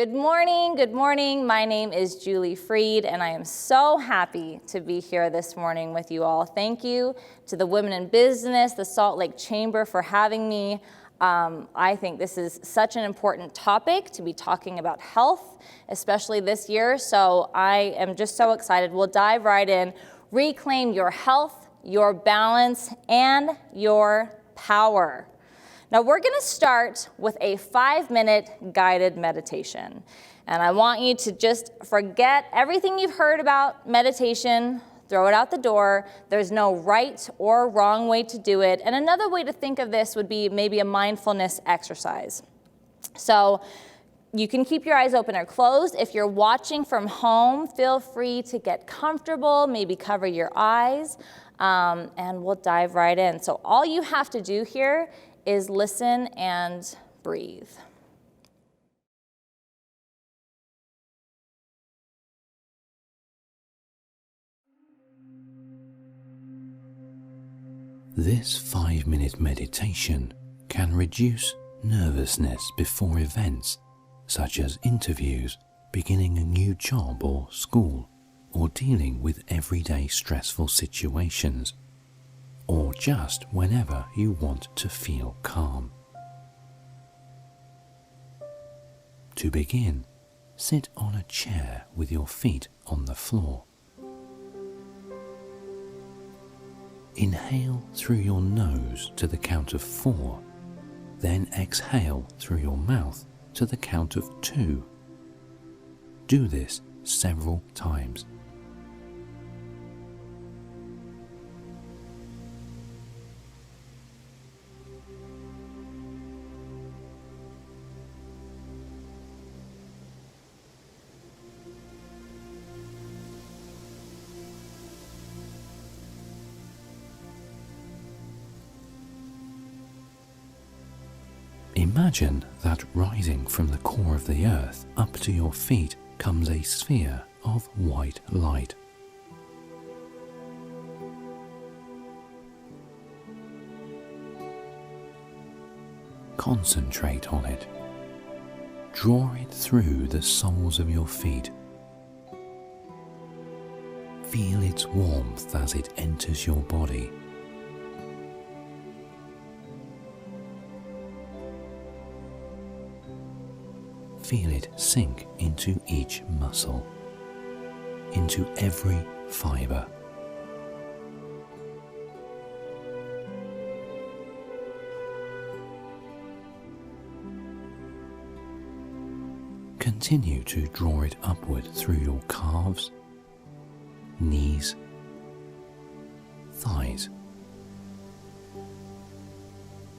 Good morning, good morning. My name is Julie Freed, and I am so happy to be here this morning with you all. Thank you to the Women in Business, the Salt Lake Chamber for having me. I think this is such an important topic to be talking about health, especially this year, so I am just so excited. We'll dive right in. Reclaim your health, your balance, and your power. Now we're going to start with a 5-minute guided meditation. And I want you to just forget everything you've heard about meditation, throw it out the door. There's no right or wrong way to do it. And another way to think of this would be maybe a mindfulness exercise. So you can keep your eyes open or closed. If you're watching from home, feel free to get comfortable, maybe cover your eyes, and we'll dive right in. So all you have to do here is listen and breathe. This 5-minute meditation can reduce nervousness before events, such as interviews, beginning a new job or school, or dealing with everyday stressful situations, or just whenever you want to feel calm. To begin, sit on a chair with your feet on the floor. Inhale through your nose to the count of 4, then exhale through your mouth to the count of 2. Do this several times. Imagine that rising from the core of the earth up to your feet comes a sphere of white light. Concentrate on it. Draw it through the soles of your feet. Feel its warmth as it enters your body. Feel it sink into each muscle, into every fiber. Continue to draw it upward through your calves, knees, thighs.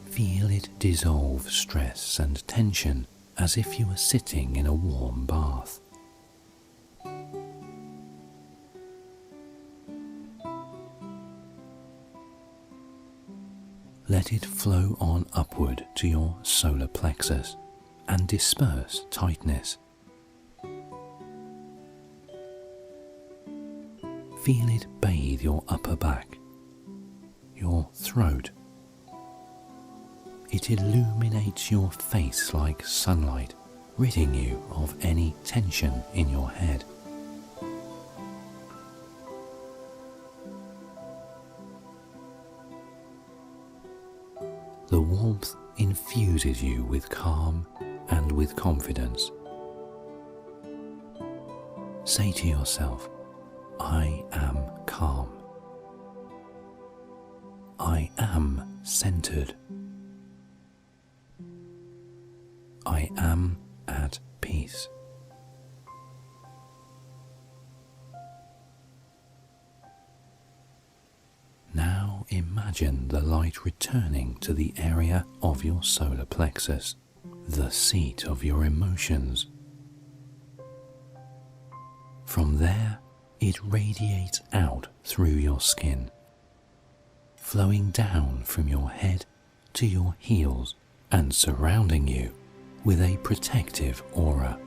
Feel it dissolve stress and tension as if you were sitting in a warm bath. Let it flow on upward to your solar plexus and disperse tightness. Feel it bathe your upper back, your throat. It illuminates your face like sunlight, ridding you of any tension in your head. The warmth infuses you with calm and with confidence. Say to yourself, I am calm. I am centered. I am at peace. Now imagine the light returning to the area of your solar plexus, the seat of your emotions. From there, it radiates out through your skin, flowing down from your head to your heels and surrounding you with a protective aura.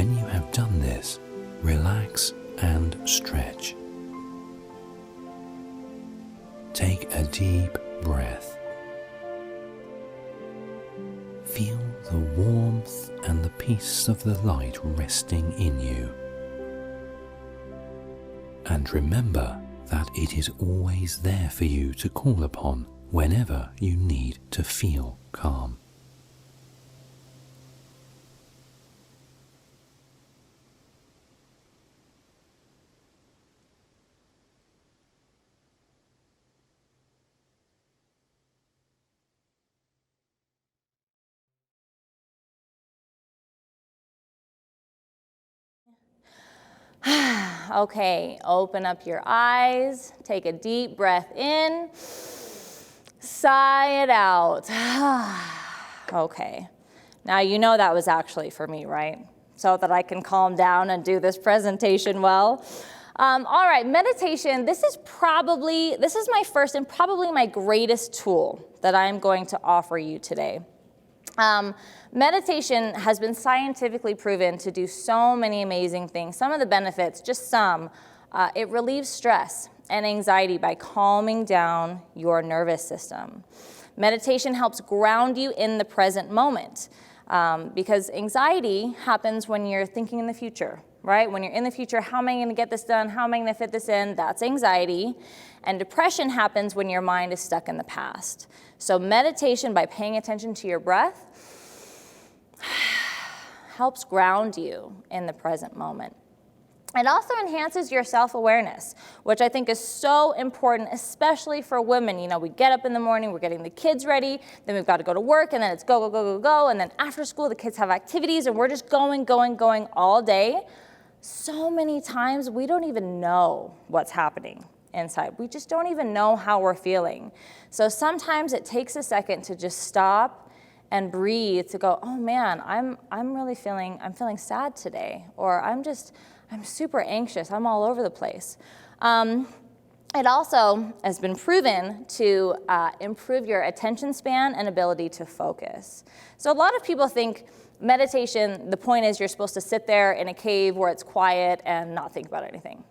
When you have done this, relax and stretch. Take a deep breath. Feel the warmth and the peace of the light resting in you. And remember that it is always there for you to call upon whenever you need to feel calm. Okay, open up your eyes, take a deep breath in, sigh it out. Okay, now you know that was actually for me, right? So that I can calm down and do this presentation well. All right, meditation, this is my first and probably my greatest tool that I'm going to offer you today. Meditation has been scientifically proven to do so many amazing things. Some of the benefits, just some, it relieves stress and anxiety by calming down your nervous system. Meditation helps ground you in the present moment because anxiety happens when you're thinking in the future, right? When you're in the future, how am I going to get this done? How am I going to fit this in? That's anxiety. And depression happens when your mind is stuck in the past. So meditation, by paying attention to your breath, helps ground you in the present moment. It also enhances your self-awareness, which I think is so important, especially for women. You know, we get up in the morning, we're getting the kids ready, then we've got to go to work, and then it's go, go, go, go, go, and then after school, the kids have activities, and we're just going, going, going all day. So many times, we don't even know what's happening inside. We just don't even know how we're feeling. So sometimes it takes a second to just stop and breathe, to go, oh man, I'm feeling sad today, or I'm super anxious, I'm all over the place. It also has been proven to improve your attention span and ability to focus. So a lot of people think meditation, the point is you're supposed to sit there in a cave where it's quiet and not think about anything.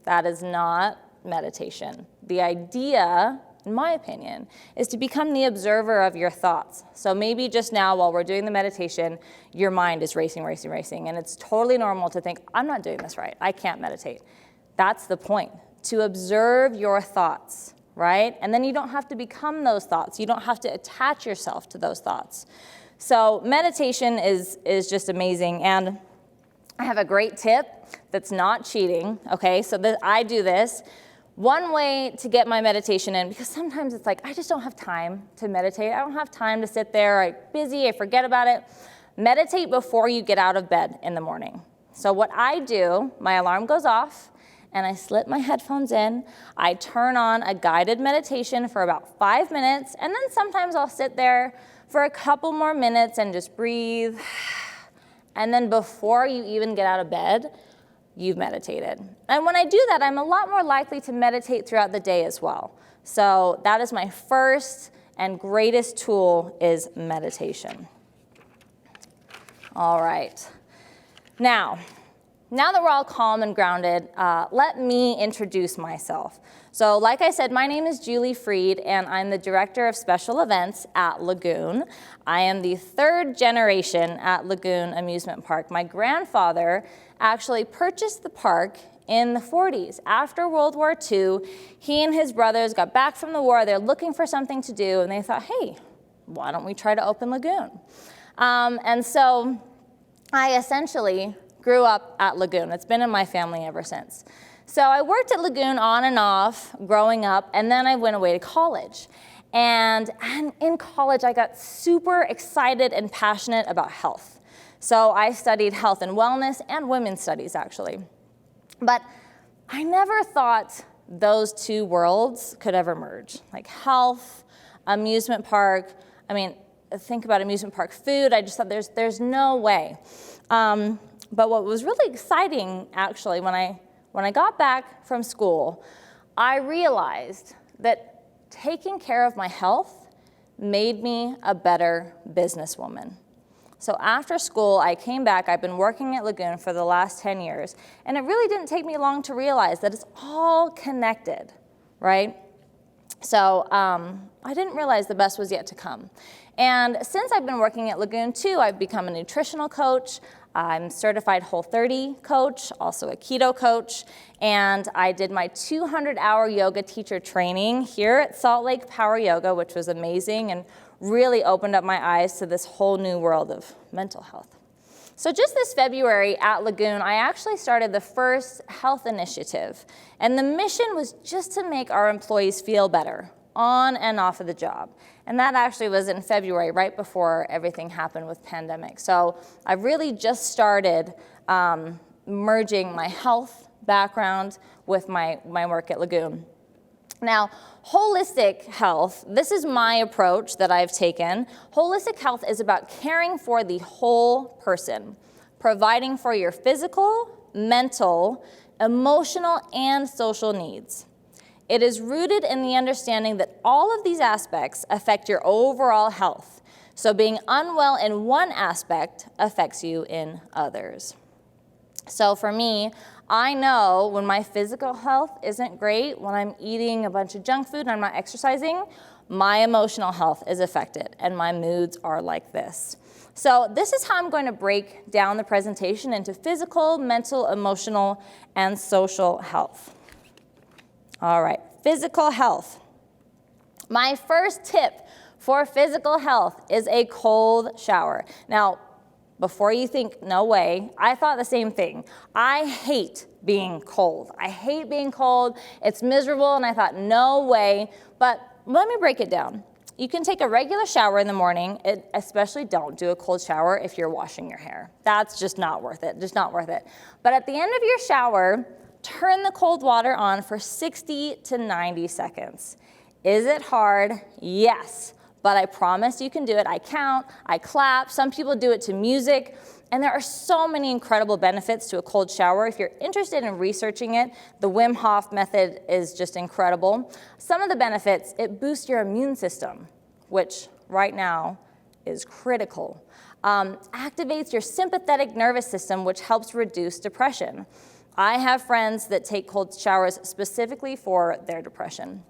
That is not meditation. The idea, in my opinion, is to become the observer of your thoughts. So maybe just now while we're doing the meditation, your mind is racing, racing, racing, and it's totally normal to think, I'm not doing this right, I can't meditate. That's the point, to observe your thoughts, right? And then you don't have to become those thoughts. You don't have to attach yourself to those thoughts. So meditation is just amazing, and I have a great tip that's not cheating, okay? So I do this. One way to get my meditation in, because sometimes it's like, I just don't have time to meditate. I don't have time to sit there. I'm busy, I forget about it. Meditate before you get out of bed in the morning. So what I do, my alarm goes off, and I slip my headphones in. I turn on a guided meditation for about 5 minutes, and then sometimes I'll sit there for a couple more minutes and just breathe. And then before you even get out of bed, you've meditated. And when I do that, I'm a lot more likely to meditate throughout the day as well. So that is my first and greatest tool, is meditation. All right. Now that we're all calm and grounded, let me introduce myself. So like I said, my name is Julie Freed, and I'm the Director of Special Events at Lagoon. I am the third generation at Lagoon Amusement Park. My grandfather actually purchased the park in the 40s. After World War II, he and his brothers got back from the war. They're looking for something to do, and they thought, hey, why don't we try to open Lagoon? And so I essentially grew up at Lagoon. It's been in my family ever since. So I worked at Lagoon on and off growing up, and then I went away to college. And in college, I got super excited and passionate about health. So I studied health and wellness and women's studies, actually. But I never thought those two worlds could ever merge, like health, amusement park. I mean, think about amusement park food. I just thought there's no way. But what was really exciting, actually, when I got back from school, I realized that taking care of my health made me a better businesswoman. So after school, I came back. I've been working at Lagoon for the last 10 years, and it really didn't take me long to realize that it's all connected, right? So I didn't realize the best was yet to come. And since I've been working at Lagoon too, I've become a nutritional coach. I'm certified Whole30 coach, also a keto coach, and I did my 200-hour yoga teacher training here at Salt Lake Power Yoga, which was amazing and really opened up my eyes to this whole new world of mental health. So just this February at Lagoon, I actually started the first health initiative, and the mission was just to make our employees feel better on and off of the job. And that actually was in February, right before everything happened with pandemic. So I really just started merging my health background with my work at Lagoon. Now, holistic health, this is my approach that I've taken. Holistic health is about caring for the whole person, providing for your physical, mental, emotional, and social needs. It is rooted in the understanding that all of these aspects affect your overall health. So being unwell in one aspect affects you in others. So for me, I know when my physical health isn't great, when I'm eating a bunch of junk food and I'm not exercising, my emotional health is affected and my moods are like this. So this is how I'm going to break down the presentation into physical, mental, emotional, and social health. All right, physical health. My first tip for physical health is a cold shower. Now, before you think, no way, I thought the same thing. I hate being cold. I hate being cold. It's miserable, and I thought, no way. But let me break it down. You can take a regular shower in the morning, especially don't do a cold shower if you're washing your hair. That's just not worth it, just not worth it. But at the end of your shower, turn the cold water on for 60 to 90 seconds. Is it hard? Yes. But I promise you can do it. I count, I clap. Some people do it to music. And there are so many incredible benefits to a cold shower. If you're interested in researching it, the Wim Hof method is just incredible. Some of the benefits, it boosts your immune system, which right now is critical. Activates your sympathetic nervous system, which helps reduce depression. I have friends that take cold showers specifically for their depression.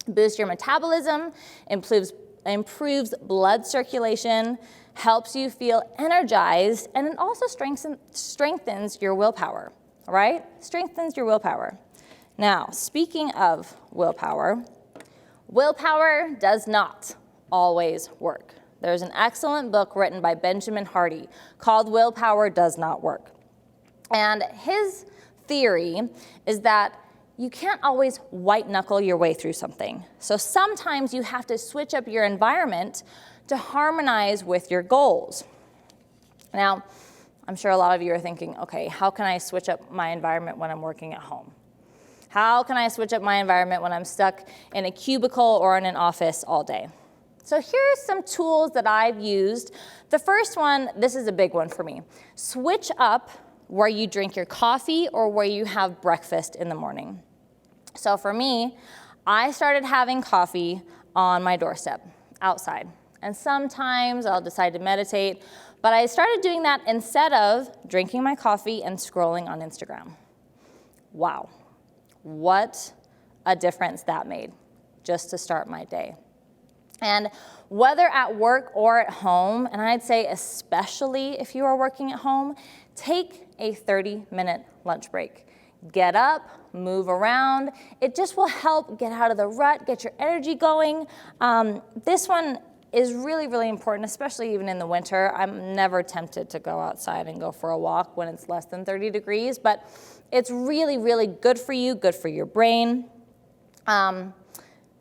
Boosts your metabolism, improves blood circulation, helps you feel energized, and it also strengthens your willpower, right? Strengthens your willpower. Now, speaking of willpower does not always work. There's an excellent book written by Benjamin Hardy called Willpower Does Not Work. And his theory is that you can't always white knuckle your way through something. So sometimes you have to switch up your environment to harmonize with your goals. Now, I'm sure a lot of you are thinking, okay, how can I switch up my environment when I'm working at home? How can I switch up my environment when I'm stuck in a cubicle or in an office all day? So here's some tools that I've used. The first one, this is a big one for me. Switch up where you drink your coffee or where you have breakfast in the morning. So for me, I started having coffee on my doorstep, outside. And sometimes I'll decide to meditate, but I started doing that instead of drinking my coffee and scrolling on Instagram. Wow, what a difference that made just to start my day. And whether at work or at home, and I'd say especially if you are working at home, take a 30-minute lunch break. Get up, move around. It just will help get out of the rut, get your energy going. This one is really, really important, especially even in the winter. I'm never tempted to go outside and go for a walk when it's less than 30 degrees, but it's really, really good for you, good for your brain.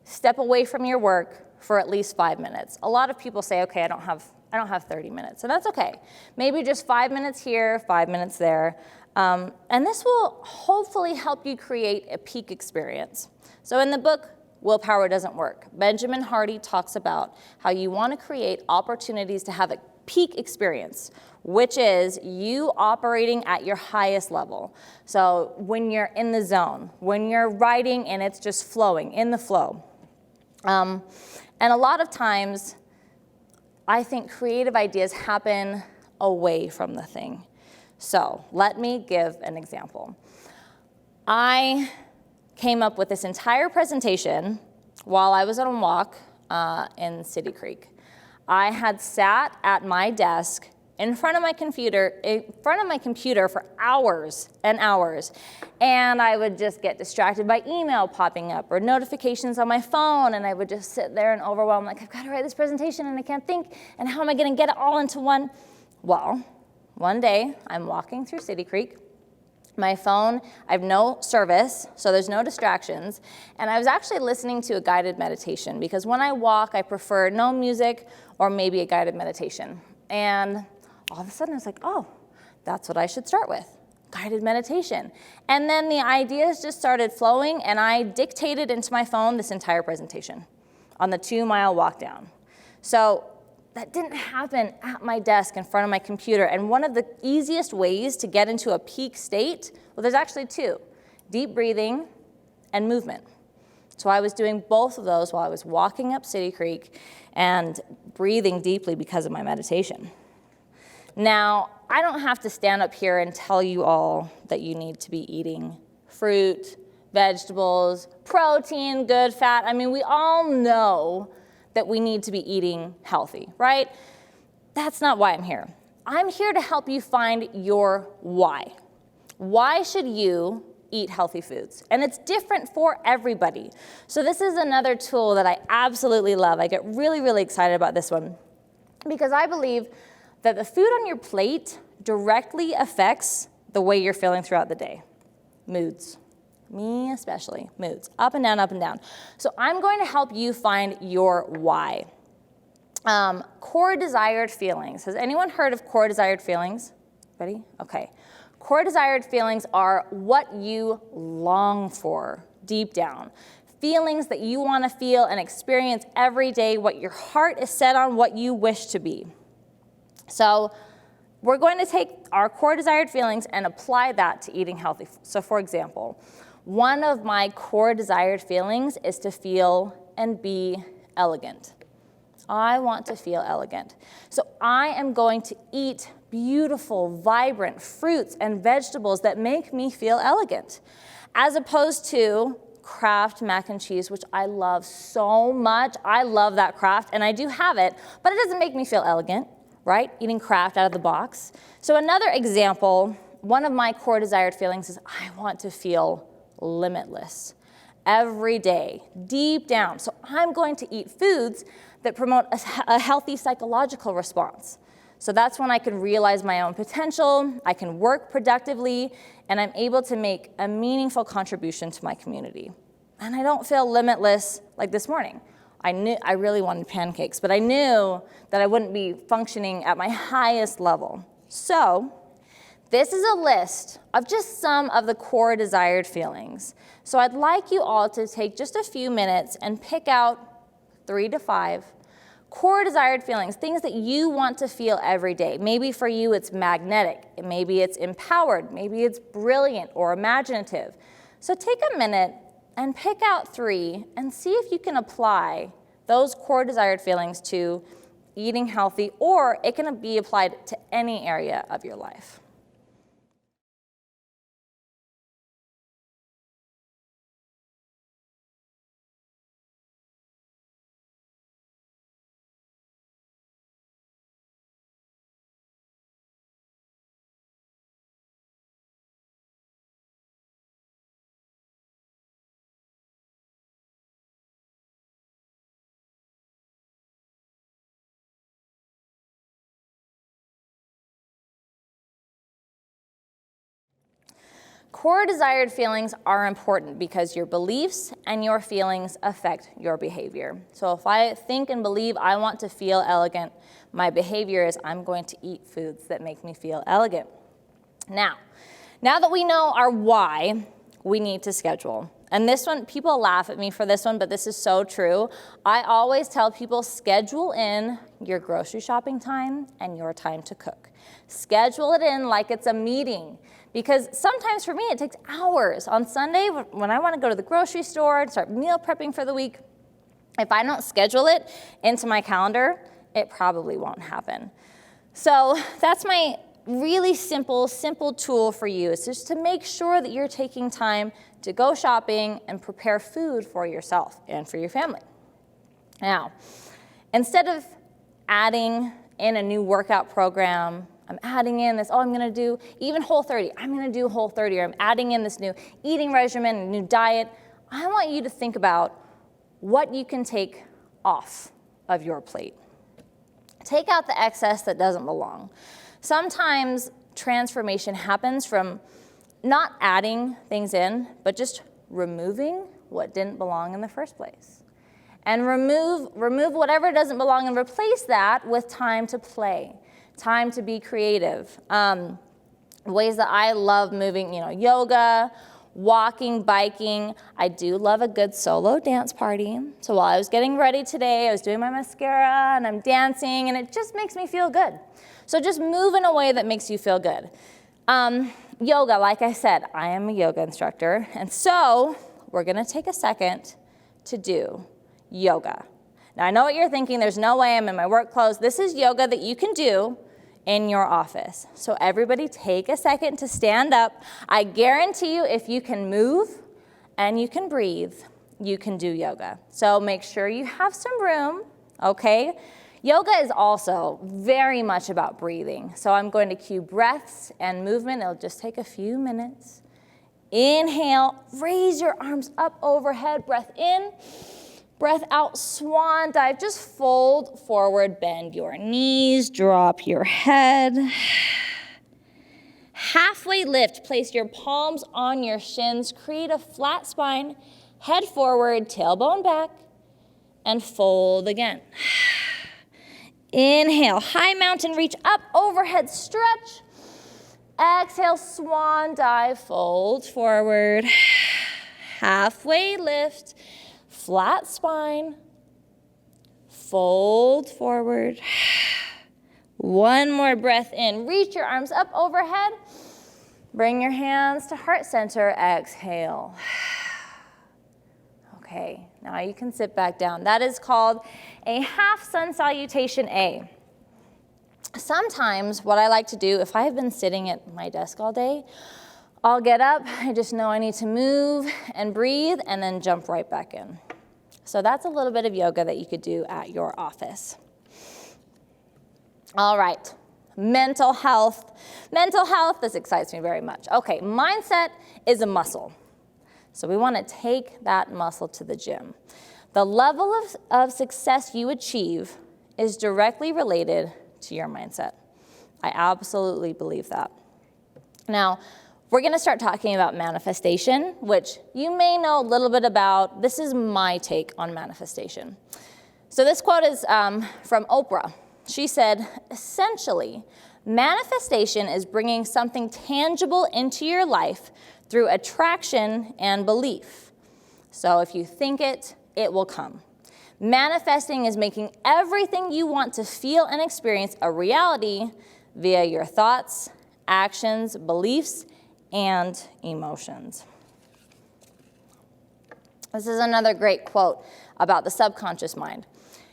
Step away from your work for at least 5 minutes. A lot of people say, okay, I don't have 30 minutes, and that's okay. Maybe just 5 minutes here, 5 minutes there. And this will hopefully help you create a peak experience. So in the book, Willpower Doesn't Work, Benjamin Hardy talks about how you want to create opportunities to have a peak experience, which is you operating at your highest level. So when you're in the zone, when you're writing and it's just flowing, in the flow. And a lot of times, I think creative ideas happen away from the thing. So let me give an example. I came up with this entire presentation while I was on a walk in City Creek. I had sat at my desk in front of my computer for hours and hours, and I would just get distracted by email popping up or notifications on my phone, and I would just sit there and overwhelmed, like, I've got to write this presentation and I can't think, and how am I going to get it all into one? Well, one day I'm walking through City Creek. My phone, I have no service, so there's no distractions, and I was actually listening to a guided meditation, because when I walk, I prefer no music or maybe a guided meditation. And all of a sudden I was like, oh, that's what I should start with, guided meditation. And then the ideas just started flowing, and I dictated into my phone this entire presentation on the 2-mile walk down. So that didn't happen at my desk in front of my computer. And one of the easiest ways to get into a peak state, well, there's actually two: deep breathing and movement. So I was doing both of those while I was walking up City Creek and breathing deeply because of my meditation. Now, I don't have to stand up here and tell you all that you need to be eating fruit, vegetables, protein, good fat. I mean, we all know that we need to be eating healthy, right? That's not why I'm here. I'm here to help you find your why. Why should you eat healthy foods? And it's different for everybody. So this is another tool that I absolutely love. I get really, really excited about this one, because I believe that the food on your plate directly affects the way you're feeling throughout the day. Moods. Me especially. Moods. Up and down, up and down. So I'm going to help you find your why. Core desired feelings. Has anyone heard of core desired feelings? Ready? Okay. Core desired feelings are what you long for deep down. Feelings that you want to feel and experience every day, what your heart is set on, what you wish to be. So we're going to take our core desired feelings and apply that to eating healthy. So for example, one of my core desired feelings is to feel and be elegant. I want to feel elegant. So I am going to eat beautiful, vibrant fruits and vegetables that make me feel elegant, as opposed to Kraft mac and cheese, which I love so much. I love that Kraft, and I do have it, but it doesn't make me feel elegant, right? Eating Kraft out of the box. So another example, one of my core desired feelings is I want to feel limitless every day, deep down. So I'm going to eat foods that promote a healthy psychological response. So that's when I can realize my own potential, I can work productively, and I'm able to make a meaningful contribution to my community. And I don't feel limitless like this morning. I really wanted pancakes, but I knew that I wouldn't be functioning at my highest level. So this is a list of just some of the core desired feelings. So I'd like you all to take just a few minutes and pick out 3 to 5 core desired feelings, things that you want to feel every day. Maybe for you it's magnetic, maybe it's empowered, maybe it's brilliant or imaginative. So take a minute and pick out 3 and see if you can apply those core desired feelings to eating healthy, or it can be applied to any area of your life. Core desired feelings are important because your beliefs and your feelings affect your behavior. So if I think and believe I want to feel elegant, my behavior is I'm going to eat foods that make me feel elegant. Now that we know our why, we need to schedule. And this one, people laugh at me for this one, but this is so true. I always tell people, schedule in your grocery shopping time and your time to cook. Schedule it in like it's a meeting. Because sometimes for me, it takes hours. On Sunday, when I want to go to the grocery store and start meal prepping for the week, if I don't schedule it into my calendar, it probably won't happen. So that's my really simple tool for you, is just to make sure that you're taking time to go shopping and prepare food for yourself and for your family. Now, instead of adding in a new workout program, I'm adding in this, I'm gonna do even Whole30. I'm gonna do Whole30, or I'm adding in this new eating regimen, a new diet. I want you to think about what you can take off of your plate. Take out the excess that doesn't belong. Sometimes transformation happens from not adding things in, but just removing what didn't belong in the first place. And remove whatever doesn't belong and replace that with time to play, time to be creative. Ways that I love moving, yoga, walking, biking. I do love a good solo dance party. So while I was getting ready today, I was doing my mascara and I'm dancing, and it just makes me feel good. So just move in a way that makes you feel good. Yoga, like I said, I am a yoga instructor, and so we're gonna take a second to do yoga. Now I know what you're thinking, there's no way I'm in my work clothes. This is yoga that you can do in your office. So everybody take a second to stand up. I guarantee you, if you can move and you can breathe, you can do yoga. So make sure you have some room, okay? Yoga is also very much about breathing. So I'm going to cue breaths and movement. It'll just take a few minutes. Inhale, raise your arms up overhead, breath in. Breath out, swan dive. Just fold forward, bend your knees, drop your head. Halfway lift, place your palms on your shins, create a flat spine, head forward, tailbone back, and fold again. Inhale, high mountain reach up, overhead stretch. Exhale, swan dive, fold forward. Halfway lift. Flat spine, fold forward. One more breath in. Reach your arms up overhead. Bring your hands to heart center. Exhale. Okay, now you can sit back down. That is called a half sun salutation A. Sometimes what I like to do, if I've been sitting at my desk all day, I'll get up, I just know I need to move and breathe, and then jump right back in. So that's a little bit of yoga that you could do at your office. All right, mental health. Mental health, this excites me very much. Okay, mindset is a muscle. So we want to take that muscle to the gym. The level of success you achieve is directly related to your mindset. I absolutely believe that. Now, we're going to start talking about manifestation, which you may know a little bit about. This is my take on manifestation. So this quote is from Oprah. She said, essentially, manifestation is bringing something tangible into your life through attraction and belief. So if you think it, it will come. Manifesting is making everything you want to feel and experience a reality via your thoughts, actions, beliefs, and emotions. This is another great quote about the subconscious mind.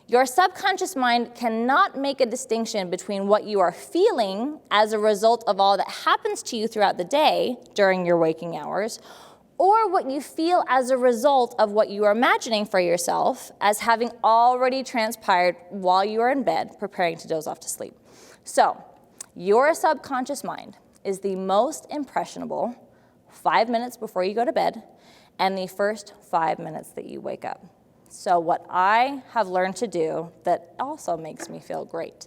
Your subconscious mind cannot make a distinction between what you are feeling as a result of all that happens to you throughout the day during your waking hours, or what you feel as a result of what you are imagining for yourself as having already transpired while you are in bed preparing to doze off to sleep. So, your subconscious mind is the most impressionable 5 minutes before you go to bed and the first 5 minutes that you wake up. So what I have learned to do that also makes me feel great,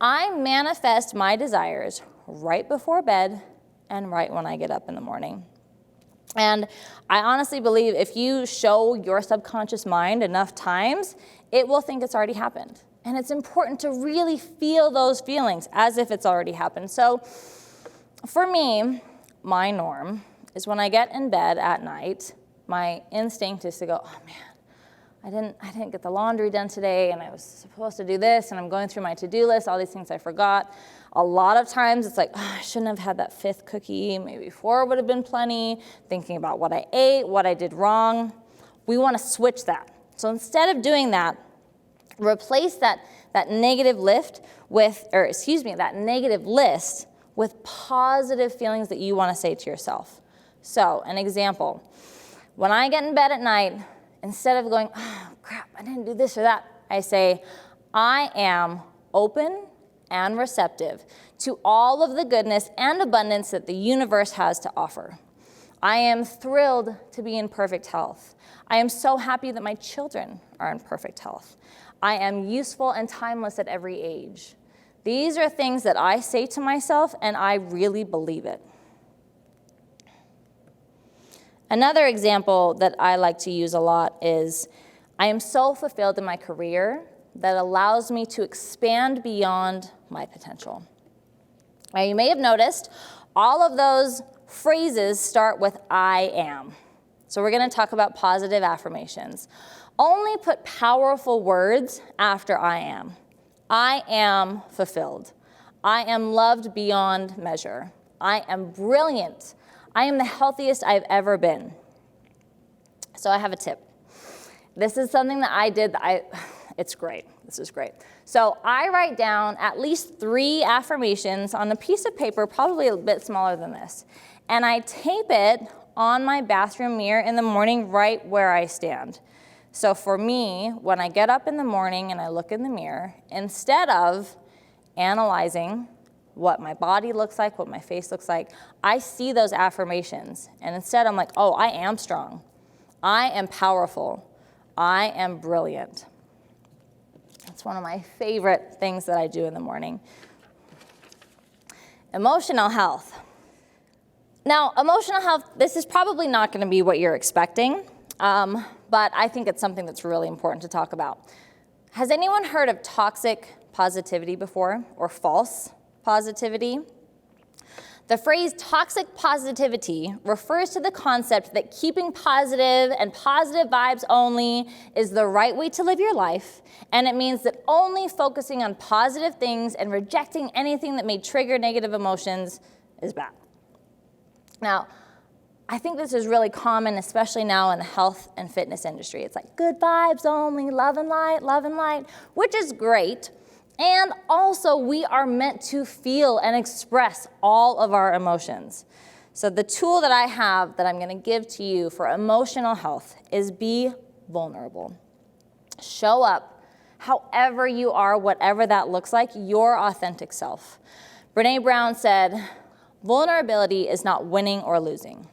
I manifest my desires right before bed and right when I get up in the morning. And I honestly believe if you show your subconscious mind enough times, it will think it's already happened. And it's important to really feel those feelings as if it's already happened. So for me, my norm is when I get in bed at night, my instinct is to go, oh man, I didn't get the laundry done today, and I was supposed to do this, and I'm going through my to-do list, all these things I forgot. A lot of times it's like, oh, I shouldn't have had that 5th cookie, maybe 4 would have been plenty, thinking about what I ate, what I did wrong. We want to switch that. So instead of doing that, Replace that negative that negative list with positive feelings that you want to say to yourself. So, an example, when I get in bed at night, instead of going, oh crap, I didn't do this or that, I say, I am open and receptive to all of the goodness and abundance that the universe has to offer. I am thrilled to be in perfect health. I am so happy that my children are in perfect health. I am useful and timeless at every age. These are things that I say to myself, and I really believe it. Another example that I like to use a lot is, I am so fulfilled in my career that allows me to expand beyond my potential. Now, you may have noticed all of those phrases start with I am. So we're going to talk about positive affirmations. Only put powerful words after I am. I am fulfilled. I am loved beyond measure. I am brilliant. I am the healthiest I've ever been. So I have a tip. This is something that I did it's great. This is great. So I write down at least 3 affirmations on a piece of paper, probably a bit smaller than this, and I tape it on my bathroom mirror in the morning right where I stand. So for me, when I get up in the morning and I look in the mirror, instead of analyzing what my body looks like, what my face looks like, I see those affirmations. And instead I'm like, oh, I am strong. I am powerful. I am brilliant. It's one of my favorite things that I do in the morning. Emotional health. Now, emotional health, this is probably not going to be what you're expecting, but I think it's something that's really important to talk about. Has anyone heard of toxic positivity before, or false positivity? The phrase toxic positivity refers to the concept that keeping positive and positive vibes only is the right way to live your life, and it means that only focusing on positive things and rejecting anything that may trigger negative emotions is bad. Now, I think this is really common, especially now in the health and fitness industry. It's like good vibes only, love and light, which is great. And also, we are meant to feel and express all of our emotions. So the tool that I have that I'm going to give to you for emotional health is be vulnerable. Show up however you are, whatever that looks like, your authentic self. Brené Brown said, vulnerability is not winning or losing.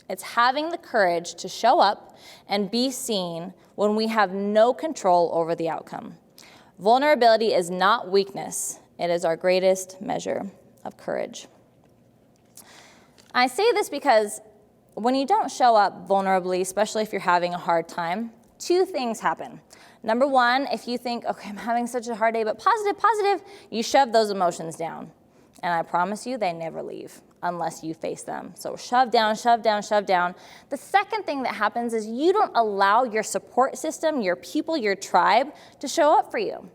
It's having the courage to show up and be seen when we have no control over the outcome. Vulnerability is not weakness. It is our greatest measure of courage. I say this because when you don't show up vulnerably, especially if you're having a hard time, 2 things happen. Number 1, if you think, okay, I'm having such a hard day, but positive, you shove those emotions down. And I promise you, they never leave unless you face them. So shove down. The second thing that happens is you don't allow your support system, your people, your tribe to show up for you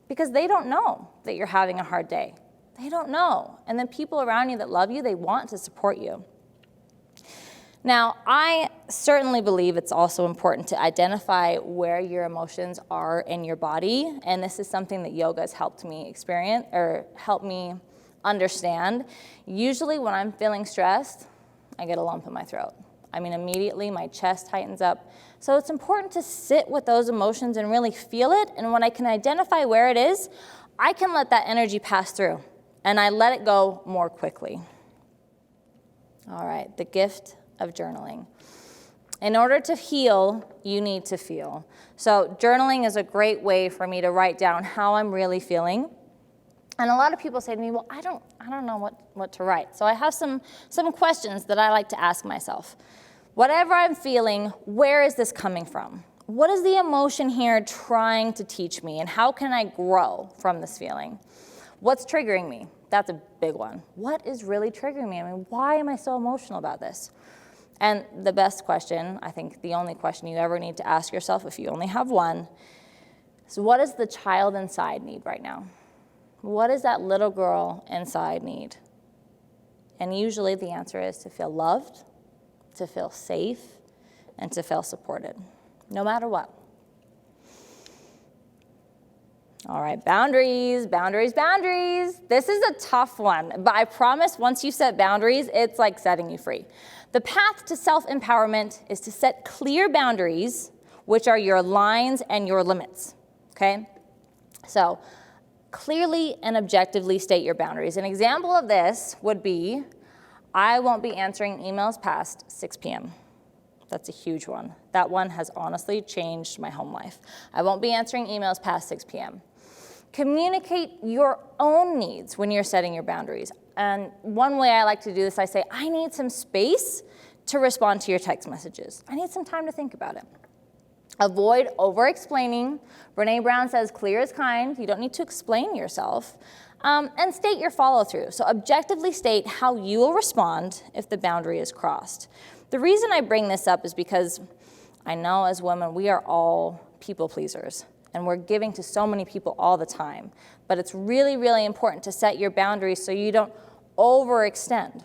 because they don't know that you're having a hard day. They don't know. And the people around you that love you, they want to support you. Now, I certainly believe it's also important to identify where your emotions are in your body. And this is something that yoga has helped me experience or helped me understand. Usually when I'm feeling stressed, I get a lump in my throat. I mean, immediately my chest tightens up. So it's important to sit with those emotions and really feel it. And when I can identify where it is, I can let that energy pass through and I let it go more quickly. All right, the gift of journaling. In order to heal, you need to feel. So journaling is a great way for me to write down how I'm really feeling. And a lot of people say to me, well, I don't know what to write. So I have some questions that I like to ask myself. Whatever I'm feeling, where is this coming from? What is the emotion here trying to teach me? And how can I grow from this feeling? What's triggering me? That's a big one. What is really triggering me? I mean, why am I so emotional about this? And the best question, I think the only question you ever need to ask yourself if you only have one, is what does the child inside need right now? What does that little girl inside need? And usually the answer is to feel loved, to feel safe, and to feel supported, no matter what. All right, boundaries, boundaries, boundaries. This is a tough one, but I promise once you set boundaries, it's like setting you free. The path to self-empowerment is to set clear boundaries, which are your lines and your limits, okay? So clearly and objectively state your boundaries. An example of this would be, I won't be answering emails past 6 p.m. That's a huge one. That one has honestly changed my home life. I won't be answering emails past 6 p.m. Communicate your own needs when you're setting your boundaries. And one way I like to do this, I say, I need some space to respond to your text messages. I need some time to think about it. Avoid over-explaining. Brene Brown says, clear is kind. You don't need to explain yourself. And state your follow-through. So objectively state how you will respond if the boundary is crossed. The reason I bring this up is because I know as women, we are all people pleasers. And we're giving to so many people all the time. But it's really, really important to set your boundaries so you don't overextend.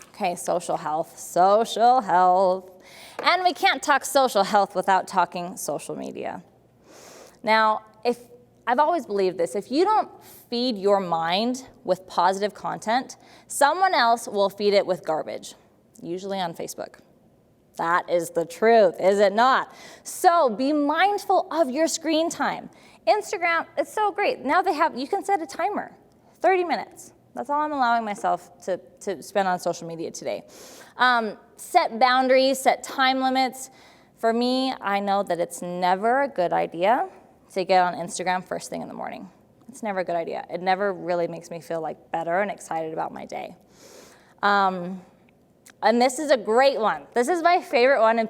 Okay, social health, social health. And we can't talk social health without talking social media. Now, I've always believed this, if you don't feed your mind with positive content, someone else will feed it with garbage, usually on Facebook. That is the truth, is it not? So be mindful of your screen time. Instagram, it's so great. Now you can set a timer, 30 minutes. That's all I'm allowing myself to spend on social media today. Set boundaries, set time limits. For me, I know that it's never a good idea to get on Instagram first thing in the morning. It's never a good idea. It never really makes me feel like better and excited about my day. And this is a great one. This is my favorite one, and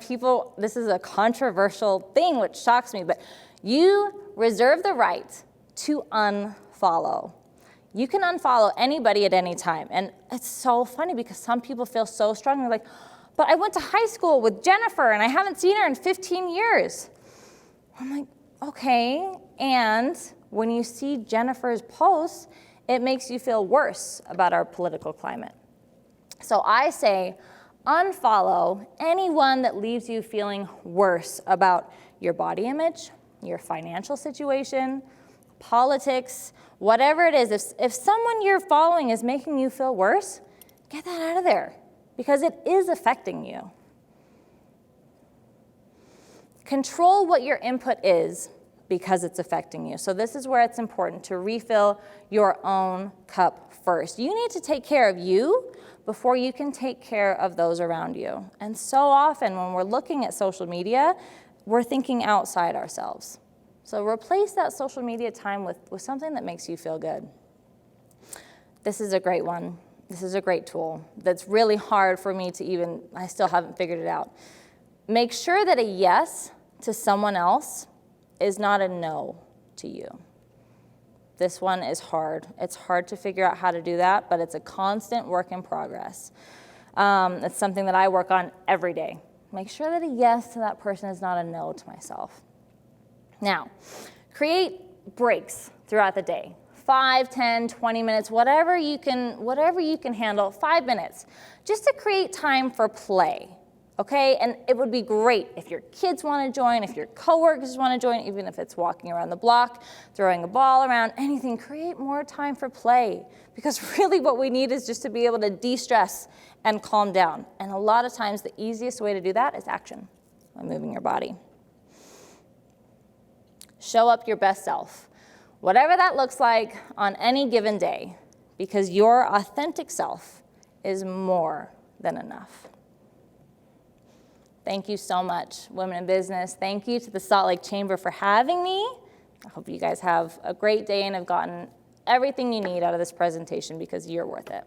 this is a controversial thing which shocks me, but you reserve the right to unfollow. You can unfollow anybody at any time. And it's so funny because some people feel so strongly like, but I went to high school with Jennifer and I haven't seen her in 15 years. I'm like, okay. And when you see Jennifer's posts, it makes you feel worse about our political climate. So I say, unfollow anyone that leaves you feeling worse about your body image, your financial situation, politics, whatever it is. If someone you're following is making you feel worse, get that out of there because it is affecting you. Control what your input is because it's affecting you. So this is where it's important to refill your own cup first. You need to take care of you before you can take care of those around you. And so often when we're looking at social media, we're thinking outside ourselves. So replace that social media time with something that makes you feel good. This is a great one. This is a great tool that's really hard for me to I still haven't figured it out. Make sure that a yes to someone else is not a no to you. This one is hard. It's hard to figure out how to do that, but it's a constant work in progress. It's something that I work on every day. Make sure that a yes to that person is not a no to myself. Now, create breaks throughout the day. 5, 10, 20 minutes, whatever you can handle, 5 minutes, just to create time for play, okay? And it would be great if your kids want to join, if your coworkers want to join, even if it's walking around the block, throwing a ball around, anything, create more time for play. Because really what we need is just to be able to de-stress and calm down. And a lot of times the easiest way to do that is action, by moving your body. Show up your best self, whatever that looks like on any given day, because your authentic self is more than enough. Thank you so much, Women in Business. Thank you to the Salt Lake Chamber for having me. I hope you guys have a great day and have gotten everything you need out of this presentation because you're worth it.